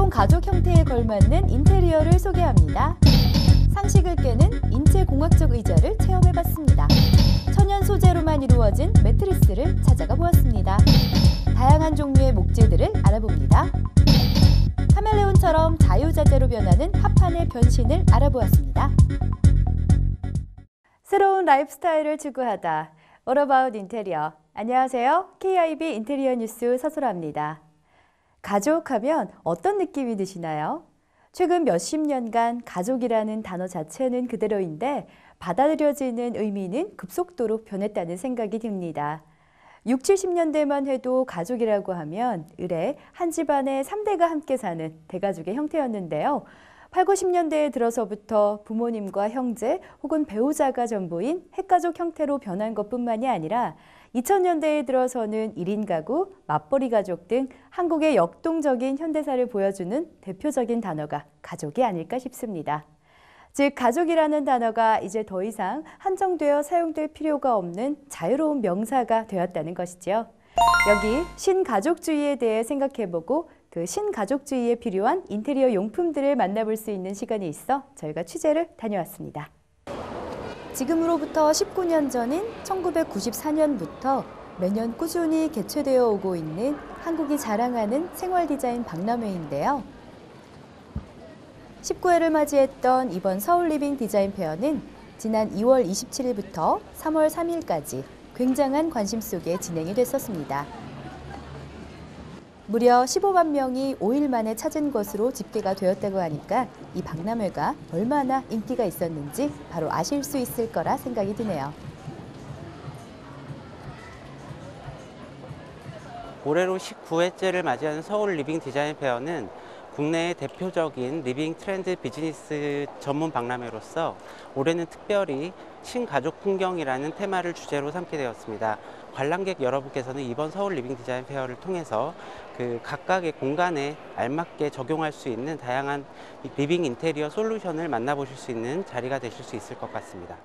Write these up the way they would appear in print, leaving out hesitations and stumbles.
새로운 가족 형태에 걸맞는 인테리어를 소개합니다. 상식을 깨는 인체공학적 의자를 체험해봤습니다. 천연 소재로만 이루어진 매트리스를 찾아가 보았습니다. 다양한 종류의 목재들을 알아봅니다. 카멜레온처럼 자유자재로 변하는 합판의 변신을 알아보았습니다. 새로운 라이프 스타일을 추구하다. All About 인테리어. 안녕하세요. KIB 인테리어 뉴스 서소라입니다. 가족하면 어떤 느낌이 드시나요? 최근 몇십 년간 가족이라는 단어 자체는 그대로인데 받아들여지는 의미는 급속도로 변했다는 생각이 듭니다. 6, 70년대만 해도 가족이라고 하면 의례 한 집안에 3대가 함께 사는 대가족의 형태였는데요. 8, 90년대에 들어서부터 부모님과 형제 혹은 배우자가 전부인 핵가족 형태로 변한 것뿐만이 아니라 2000년대에 들어서는 1인 가구, 맞벌이 가족 등 한국의 역동적인 현대사를 보여주는 대표적인 단어가 가족이 아닐까 싶습니다. 즉, 가족이라는 단어가 이제 더 이상 한정되어 사용될 필요가 없는 자유로운 명사가 되었다는 것이지요. 여기 신가족주의에 대해 생각해보고 그 신가족주의에 필요한 인테리어 용품들을 만나볼 수 있는 시간이 있어 저희가 취재를 다녀왔습니다. 지금으로부터 19년 전인 1994년부터 매년 꾸준히 개최되어 오고 있는 한국이 자랑하는 생활디자인 박람회인데요. 19회를 맞이했던 이번 서울 리빙 디자인 페어는 지난 2월 27일부터 3월 3일까지 굉장한 관심 속에 진행이 됐었습니다. 무려 15만 명이 5일 만에 찾은 것으로 집계가 되었다고 하니까 이 박람회가 얼마나 인기가 있었는지 바로 아실 수 있을 거라 생각이 드네요. 올해로 19회째를 맞이하는 서울 리빙 디자인 페어는 국내의 대표적인 리빙 트렌드 비즈니스 전문 박람회로서 올해는 특별히 신가족 풍경이라는 테마를 주제로 삼게 되었습니다. 관람객 여러분께서는 이번 서울 리빙 디자인 페어를 통해서 그 각각의 공간에 알맞게 적용할 수 있는 다양한 리빙 인테리어 솔루션을 만나보실 수 있는 자리가 되실 수 있을 것 같습니다.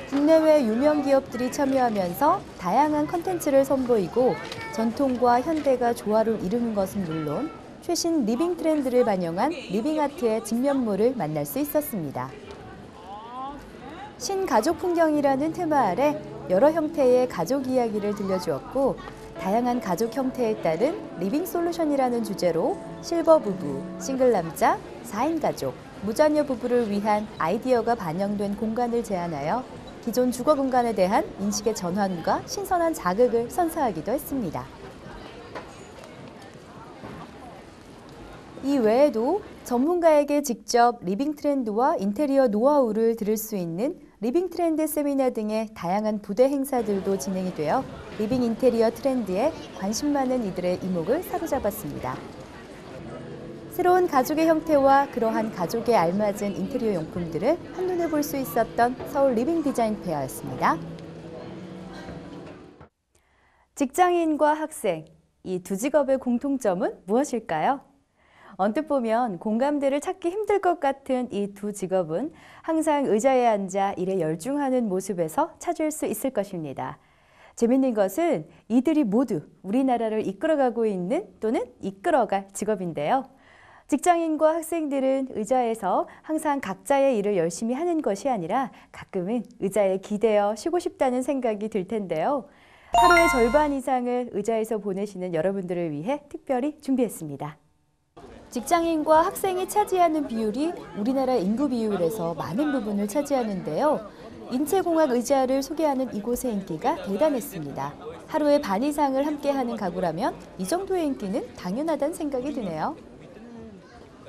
국내외 유명 기업들이 참여하면서 다양한 컨텐츠를 선보이고 전통과 현대가 조화를 이루는 것은 물론 최신 리빙 트렌드를 반영한 리빙 아트의 진면모를 만날 수 있었습니다. 신가족 풍경이라는 테마 아래 여러 형태의 가족 이야기를 들려주었고 다양한 가족 형태에 따른 리빙 솔루션이라는 주제로 실버 부부, 싱글 남자, 4인 가족, 무자녀 부부를 위한 아이디어가 반영된 공간을 제안하여 기존 주거 공간에 대한 인식의 전환과 신선한 자극을 선사하기도 했습니다. 이 외에도 전문가에게 직접 리빙 트렌드와 인테리어 노하우를 들을 수 있는 리빙 트렌드 세미나 등의 다양한 부대 행사들도 진행이 되어 리빙 인테리어 트렌드에 관심 많은 이들의 이목을 사로잡았습니다. 새로운 가족의 형태와 그러한 가족에 알맞은 인테리어 용품들을 한눈에 볼 수 있었던 서울 리빙 디자인 페어였습니다. 직장인과 학생, 이 두 직업의 공통점은 무엇일까요? 언뜻 보면 공감대를 찾기 힘들 것 같은 이 두 직업은 항상 의자에 앉아 일에 열중하는 모습에서 찾을 수 있을 것입니다. 재밌는 것은 이들이 모두 우리나라를 이끌어가고 있는 또는 이끌어갈 직업인데요. 직장인과 학생들은 의자에서 항상 각자의 일을 열심히 하는 것이 아니라 가끔은 의자에 기대어 쉬고 싶다는 생각이 들 텐데요. 하루의 절반 이상을 의자에서 보내시는 여러분들을 위해 특별히 준비했습니다. 직장인과 학생이 차지하는 비율이 우리나라 인구 비율에서 많은 부분을 차지하는데요. 인체공학 의자를 소개하는 이곳의 인기가 대단했습니다. 하루에 반 이상을 함께하는 가구라면 이 정도의 인기는 당연하다는 생각이 드네요.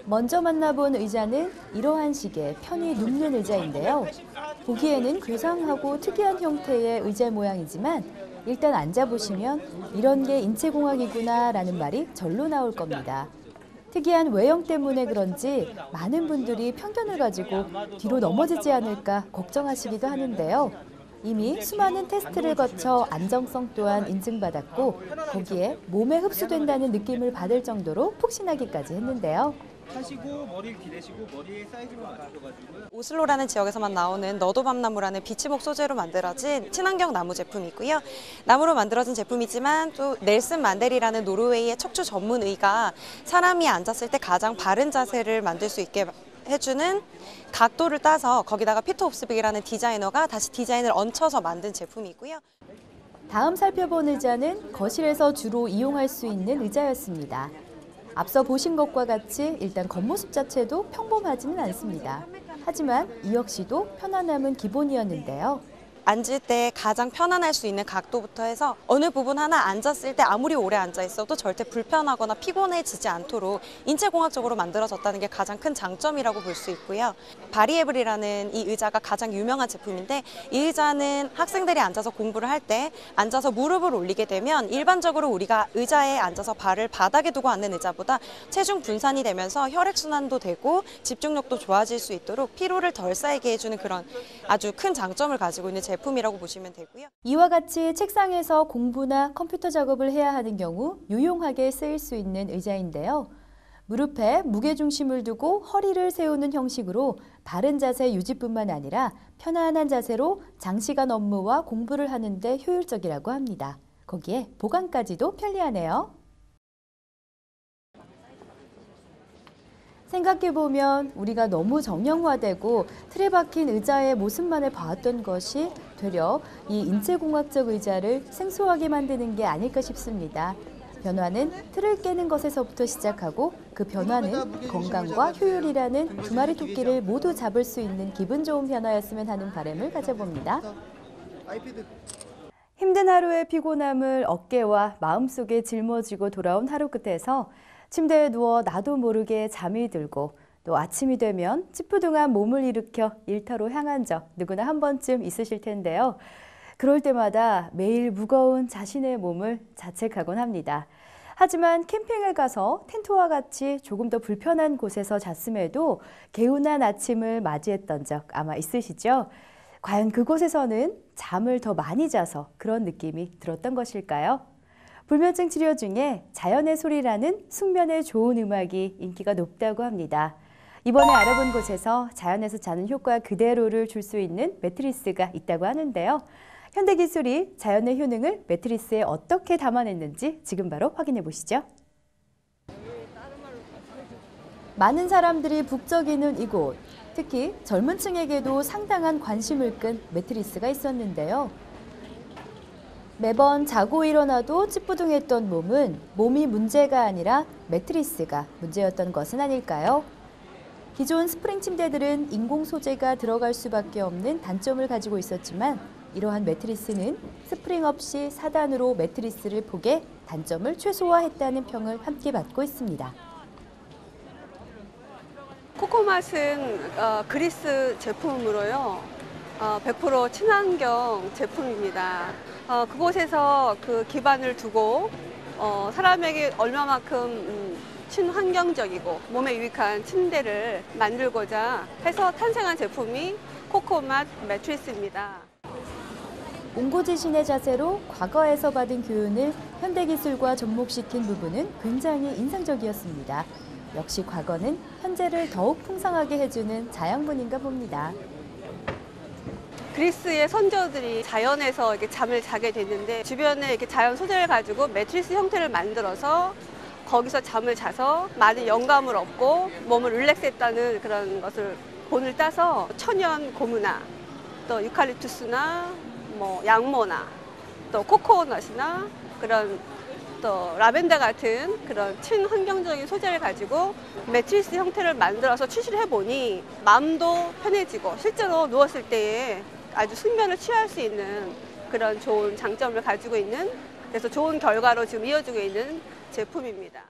먼저 만나본 의자는 이러한 식의 편히 눕는 의자인데요. 보기에는 괴상하고 특이한 형태의 의자 모양이지만 일단 앉아보시면 이런 게 인체공학이구나 라는 말이 절로 나올 겁니다. 특이한 외형 때문에 그런지 많은 분들이 편견을 가지고 뒤로 넘어지지 않을까 걱정하시기도 하는데요. 이미 수많은 테스트를 거쳐 안정성 또한 인증받았고 거기에 몸에 흡수된다는 느낌을 받을 정도로 푹신하기까지 했는데요. 하시고 머리를 기대시고 머리에 사이즈만 맞춰가지고요. 오슬로라는 지역에서만 나오는 너도밤나무라는 비치목 소재로 만들어진 친환경 나무 제품이고요. 나무로 만들어진 제품이지만 또 넬슨 만델이라는 노르웨이의 척추 전문 의가 사람이 앉았을 때 가장 바른 자세를 만들 수 있게 해주는 각도를 따서 거기다가 피터 옵스빅이라는 디자이너가 다시 디자인을 얹혀서 만든 제품이고요. 다음 살펴본 의자는 거실에서 주로 이용할 수 있는 의자였습니다. 앞서 보신 것과 같이 일단 겉모습 자체도 평범하지는 않습니다. 하지만 이 역시도 편안함은 기본이었는데요. 앉을 때 가장 편안할 수 있는 각도부터 해서 어느 부분 하나 앉았을 때 아무리 오래 앉아 있어도 절대 불편하거나 피곤해지지 않도록 인체공학적으로 만들어졌다는 게 가장 큰 장점이라고 볼 수 있고요. 바리에블이라는 이 의자가 가장 유명한 제품인데 이 의자는 학생들이 앉아서 공부를 할 때 앉아서 무릎을 올리게 되면 일반적으로 우리가 의자에 앉아서 발을 바닥에 두고 앉는 의자보다 체중 분산이 되면서 혈액순환도 되고 집중력도 좋아질 수 있도록 피로를 덜 쌓이게 해주는 그런 아주 큰 장점을 가지고 있는 제품이라고 보시면 되고요. 이와 같이 책상에서 공부나 컴퓨터 작업을 해야 하는 경우 유용하게 쓰일 수 있는 의자인데요. 무릎에 무게중심을 두고 허리를 세우는 형식으로 바른 자세 유지뿐만 아니라 편안한 자세로 장시간 업무와 공부를 하는 데 효율적이라고 합니다. 거기에 보관까지도 편리하네요. 생각해보면 우리가 너무 정형화되고 틀에 박힌 의자의 모습만을 봐왔던 것이 되려 이 인체공학적 의자를 생소하게 만드는 게 아닐까 싶습니다. 변화는 틀을 깨는 것에서부터 시작하고 그 변화는 건강과 효율이라는 두 마리 토끼를 모두 잡을 수 있는 기분 좋은 변화였으면 하는 바람을 가져봅니다. 힘든 하루의 피곤함을 어깨와 마음속에 짊어지고 돌아온 하루 끝에서 침대에 누워 나도 모르게 잠이 들고 또 아침이 되면 찌뿌둥한 몸을 일으켜 일터로 향한 적 누구나 한 번쯤 있으실 텐데요. 그럴 때마다 매일 무거운 자신의 몸을 자책하곤 합니다. 하지만 캠핑을 가서 텐트와 같이 조금 더 불편한 곳에서 잤음에도 개운한 아침을 맞이했던 적 아마 있으시죠? 과연 그곳에서는 잠을 더 많이 자서 그런 느낌이 들었던 것일까요? 불면증 치료 중에 자연의 소리라는 숙면에 좋은 음악이 인기가 높다고 합니다. 이번에 알아본 곳에서 자연에서 자는 효과 그대로를 줄 수 있는 매트리스가 있다고 하는데요. 현대기술이 자연의 효능을 매트리스에 어떻게 담아냈는지 지금 바로 확인해 보시죠. 많은 사람들이 북적이는 이곳, 특히 젊은 층에게도 상당한 관심을 끈 매트리스가 있었는데요. 매번 자고 일어나도 찌뿌둥했던 몸이 문제가 아니라 매트리스가 문제였던 것은 아닐까요? 기존 스프링 침대들은 인공 소재가 들어갈 수밖에 없는 단점을 가지고 있었지만 이러한 매트리스는 스프링 없이 4단으로 매트리스를 포개 단점을 최소화했다는 평을 함께 받고 있습니다. 코코맛은 그리스 제품으로요. 100% 친환경 제품입니다. 그곳에서 그 기반을 두고 사람에게 얼마만큼 친환경적이고 몸에 유익한 침대를 만들고자 해서 탄생한 제품이 코코맛 매트리스입니다. 옹고지신의 자세로 과거에서 받은 교훈을 현대기술과 접목시킨 부분은 굉장히 인상적이었습니다. 역시 과거는 현재를 더욱 풍성하게 해주는 자양분인가 봅니다. 그리스의 선조들이 자연에서 이렇게 잠을 자게 됐는데 주변에 이렇게 자연 소재를 가지고 매트리스 형태를 만들어서 거기서 잠을 자서 많은 영감을 얻고 몸을 릴렉스했다는 그런 것을 본을 따서 천연 고무나 또 유칼립투스나 양모나 또 코코넛이나 그런 또 라벤더 같은 그런 친환경적인 소재를 가지고 매트리스 형태를 만들어서 출시를 해보니 마음도 편해지고 실제로 누웠을 때에 아주 숙면을 취할 수 있는 그런 좋은 장점을 가지고 있는 그래서 좋은 결과로 지금 이어지고 있는 제품입니다.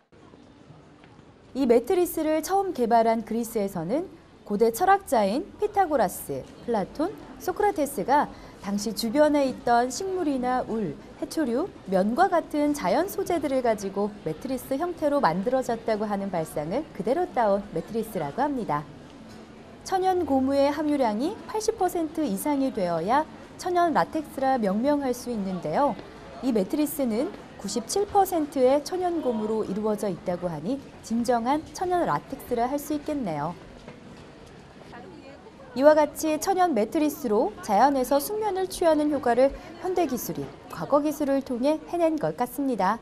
이 매트리스를 처음 개발한 그리스에서는 고대 철학자인 피타고라스, 플라톤, 소크라테스가 당시 주변에 있던 식물이나 울, 해초류, 면과 같은 자연 소재들을 가지고 매트리스 형태로 만들어졌다고 하는 발상을 그대로 따온 매트리스라고 합니다. 천연 고무의 함유량이 80% 이상이 되어야 천연 라텍스라 명명할 수 있는데요. 이 매트리스는 97%의 천연고무로 이루어져 있다고 하니 진정한 천연 라텍스라 할 수 있겠네요. 이와 같이 천연 매트리스로 자연에서 숙면을 취하는 효과를 현대기술이 과거 기술을 통해 해낸 것 같습니다.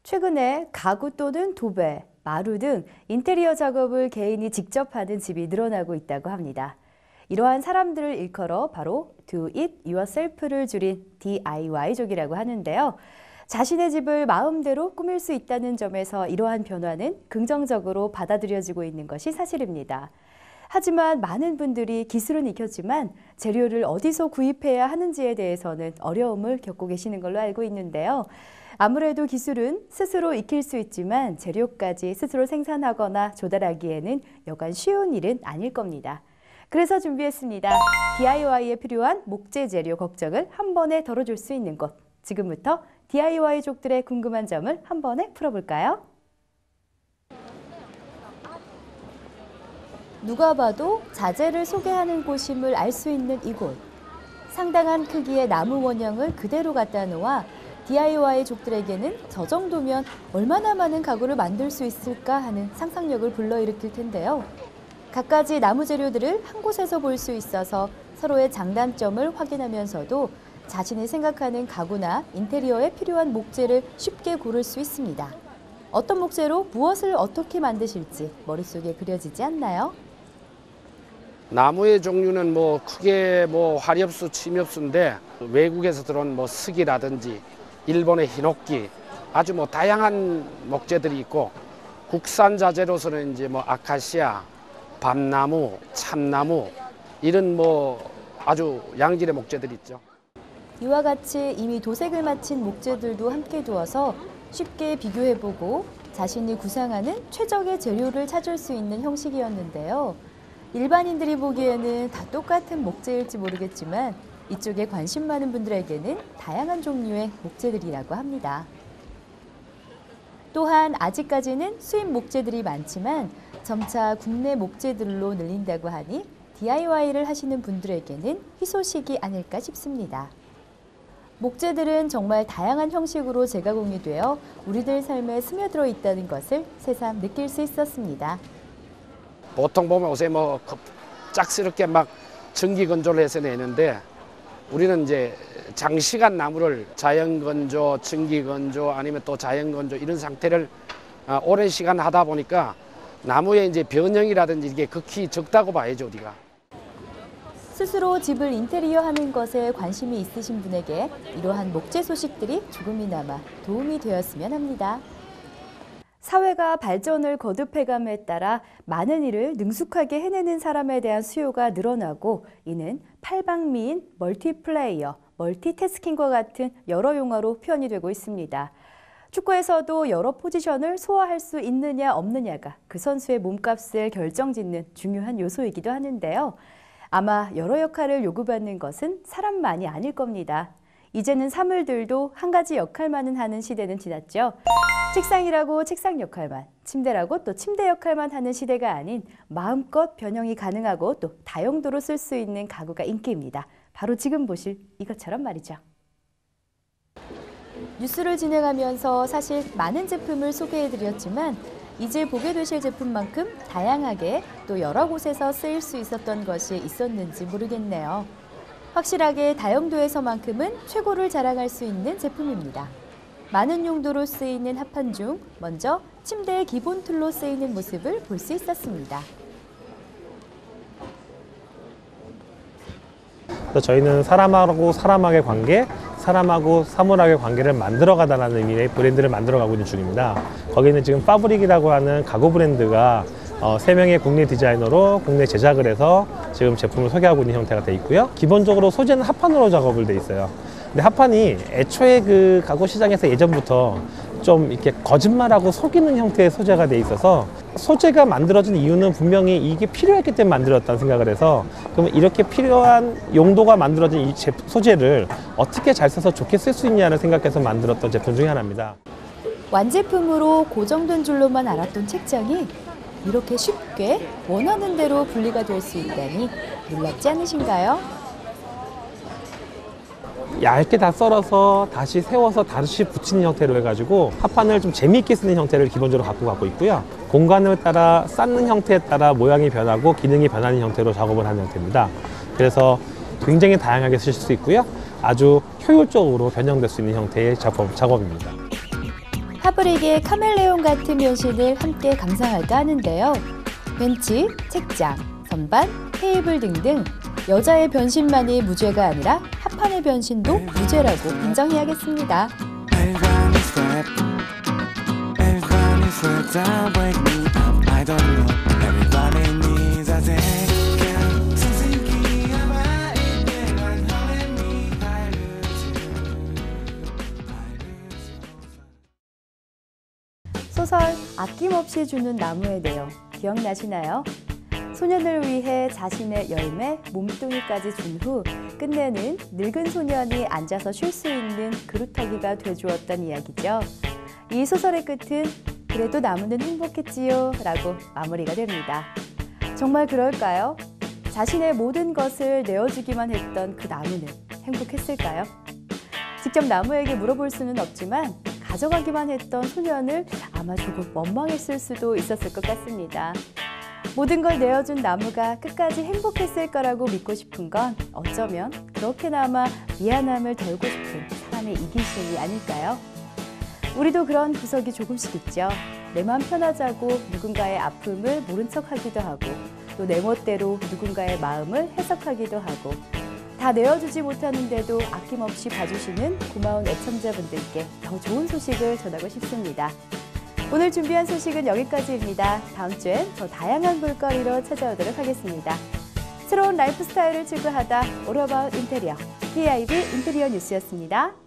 최근에 가구 또는 도배, 마루 등 인테리어 작업을 개인이 직접 하는 집이 늘어나고 있다고 합니다. 이러한 사람들을 일컬어 바로 Do It Yourself를 줄인 DIY족이라고 하는데요. 자신의 집을 마음대로 꾸밀 수 있다는 점에서 이러한 변화는 긍정적으로 받아들여지고 있는 것이 사실입니다. 하지만 많은 분들이 기술은 익혔지만 재료를 어디서 구입해야 하는지에 대해서는 어려움을 겪고 계시는 걸로 알고 있는데요. 아무래도 기술은 스스로 익힐 수 있지만 재료까지 스스로 생산하거나 조달하기에는 여간 쉬운 일은 아닐 겁니다. 그래서 준비했습니다. DIY에 필요한 목재 재료 걱정을 한 번에 덜어줄 수 있는 곳. 지금부터 DIY족들의 궁금한 점을 한 번에 풀어볼까요? 누가 봐도 자재를 소개하는 곳임을 알 수 있는 이곳. 상당한 크기의 나무 원형을 그대로 갖다 놓아 DIY족들에게는 저 정도면 얼마나 많은 가구를 만들 수 있을까 하는 상상력을 불러일으킬 텐데요. 갖가지 나무 재료들을 한 곳에서 볼 수 있어서 서로의 장단점을 확인하면서도 자신이 생각하는 가구나 인테리어에 필요한 목재를 쉽게 고를 수 있습니다. 어떤 목재로 무엇을 어떻게 만드실지 머릿속에 그려지지 않나요? 나무의 종류는 뭐 크게 뭐 화렵수, 침엽수인데 외국에서 들어온 뭐 스기라든지 일본의 히노키 아주 뭐 다양한 목재들이 있고 국산 자재로서는 이제 뭐 아카시아, 밤나무, 참나무 이런 뭐 아주 양질의 목재들이 있죠. 이와 같이 이미 도색을 마친 목재들도 함께 두어서 쉽게 비교해보고 자신이 구상하는 최적의 재료를 찾을 수 있는 형식이었는데요. 일반인들이 보기에는 다 똑같은 목재일지 모르겠지만 이쪽에 관심 많은 분들에게는 다양한 종류의 목재들이라고 합니다. 또한 아직까지는 수입 목재들이 많지만 점차 국내 목재들로 늘린다고 하니 DIY를 하시는 분들에게는 희소식이 아닐까 싶습니다. 목재들은 정말 다양한 형식으로 재가공이 되어 우리들 삶에 스며들어 있다는 것을 새삼 느낄 수 있었습니다. 보통 보면 요새 뭐 짝스럽게 막 전기 건조를 해서 내는데 우리는 이제 장시간 나무를 자연 건조, 전기 건조 아니면 또 자연 건조 이런 상태를 오랜 시간 하다 보니까 나무의 이제 변형이라든지 이게 극히 적다고 봐야죠, 우리가. 스스로 집을 인테리어하는 것에 관심이 있으신 분에게 이러한 목재 소식들이 조금이나마 도움이 되었으면 합니다. 사회가 발전을 거듭해감에 따라 많은 일을 능숙하게 해내는 사람에 대한 수요가 늘어나고 이는 팔방미인, 멀티플레이어, 멀티태스킹과 같은 여러 용어로 표현이 되고 있습니다. 축구에서도 여러 포지션을 소화할 수 있느냐 없느냐가 그 선수의 몸값을 결정짓는 중요한 요소이기도 하는데요. 아마 여러 역할을 요구받는 것은 사람만이 아닐 겁니다. 이제는 사물들도 한 가지 역할만은 하는 시대는 지났죠. 책상이라고 책상 역할만, 침대라고 또 침대 역할만 하는 시대가 아닌 마음껏 변형이 가능하고 또 다용도로 쓸 수 있는 가구가 인기입니다. 바로 지금 보실 이것처럼 말이죠. 뉴스를 진행하면서 사실 많은 제품을 소개해드렸지만 이제 보게 되실 제품만큼 다양하게 또 여러 곳에서 쓰일 수 있었던 것이 있었는지 모르겠네요. 확실하게 다용도에서만큼은 최고를 자랑할 수 있는 제품입니다. 많은 용도로 쓰이는 합판 중 먼저 침대의 기본 툴로 쓰이는 모습을 볼 수 있었습니다. 저희는 사람하고 사람하고의 관계, 사람하고 사물하고의 관계를 만들어가다라는 의미의 브랜드를 만들어가고 있는 중입니다. 거기는 지금 파브릭이라고 하는 가구 브랜드가 3명의 국내 디자이너로 국내 제작을 해서 지금 제품을 소개하고 있는 형태가 되어 있고요. 기본적으로 소재는 합판으로 작업을 되어 있어요. 근데 합판이 애초에 그 가구 시장에서 예전부터 좀 이렇게 거짓말하고 속이는 형태의 소재가 돼 있어서 소재가 만들어진 이유는 분명히 이게 필요했기 때문에 만들었다는 생각을 해서 그러면 이렇게 필요한 용도가 만들어진 이 소재를 어떻게 잘 써서 좋게 쓸 수 있냐를 생각해서 만들었던 제품 중에 하나입니다. 완제품으로 고정된 줄로만 알았던 책장이 이렇게 쉽게 원하는 대로 분리가 될 수 있다니 놀랍지 않으신가요? 얇게 다 썰어서 다시 세워서 다시 붙이는 형태로 해가지고 합판을 좀 재미있게 쓰는 형태를 기본적으로 갖고 있고요. 공간을 따라 쌓는 형태에 따라 모양이 변하고 기능이 변하는 형태로 작업을 하는 형태입니다. 그래서 굉장히 다양하게 쓰실 수 있고요. 아주 효율적으로 변형될 수 있는 형태의 작업입니다. 파브릭의 카멜레온 같은 변신을 함께 감상할까 하는데요. 벤치, 책장, 선반, 테이블 등등 여자의 변신만이 무죄가 아니라 합판의 변신도 무죄라고 인정해야겠습니다. 소설 아낌없이 주는 나무의 내용 기억나시나요? 소년을 위해 자신의 열매, 몸뚱이까지 준 후 끝내는 늙은 소년이 앉아서 쉴 수 있는 그루터기가 되주었던 이야기죠. 이 소설의 끝은 그래도 나무는 행복했지요 라고 마무리가 됩니다. 정말 그럴까요? 자신의 모든 것을 내어주기만 했던 그 나무는 행복했을까요? 직접 나무에게 물어볼 수는 없지만 가져가기만 했던 소년을 아마 조금 원망했을 수도 있었을 것 같습니다. 모든 걸 내어준 나무가 끝까지 행복했을 거라고 믿고 싶은 건 어쩌면 그렇게나마 미안함을 덜고 싶은 사람의 이기심이 아닐까요? 우리도 그런 구석이 조금씩 있죠. 내 맘 편하자고 누군가의 아픔을 모른 척하기도 하고 또 내 멋대로 누군가의 마음을 해석하기도 하고 다 내어주지 못하는데도 아낌없이 봐주시는 고마운 애청자분들께 더 좋은 소식을 전하고 싶습니다. 오늘 준비한 소식은 여기까지입니다. 다음 주엔 더 다양한 볼거리로 찾아오도록 하겠습니다. 새로운 라이프 스타일을 추구하다 All About 인테리어, TIB 인테리어 뉴스였습니다.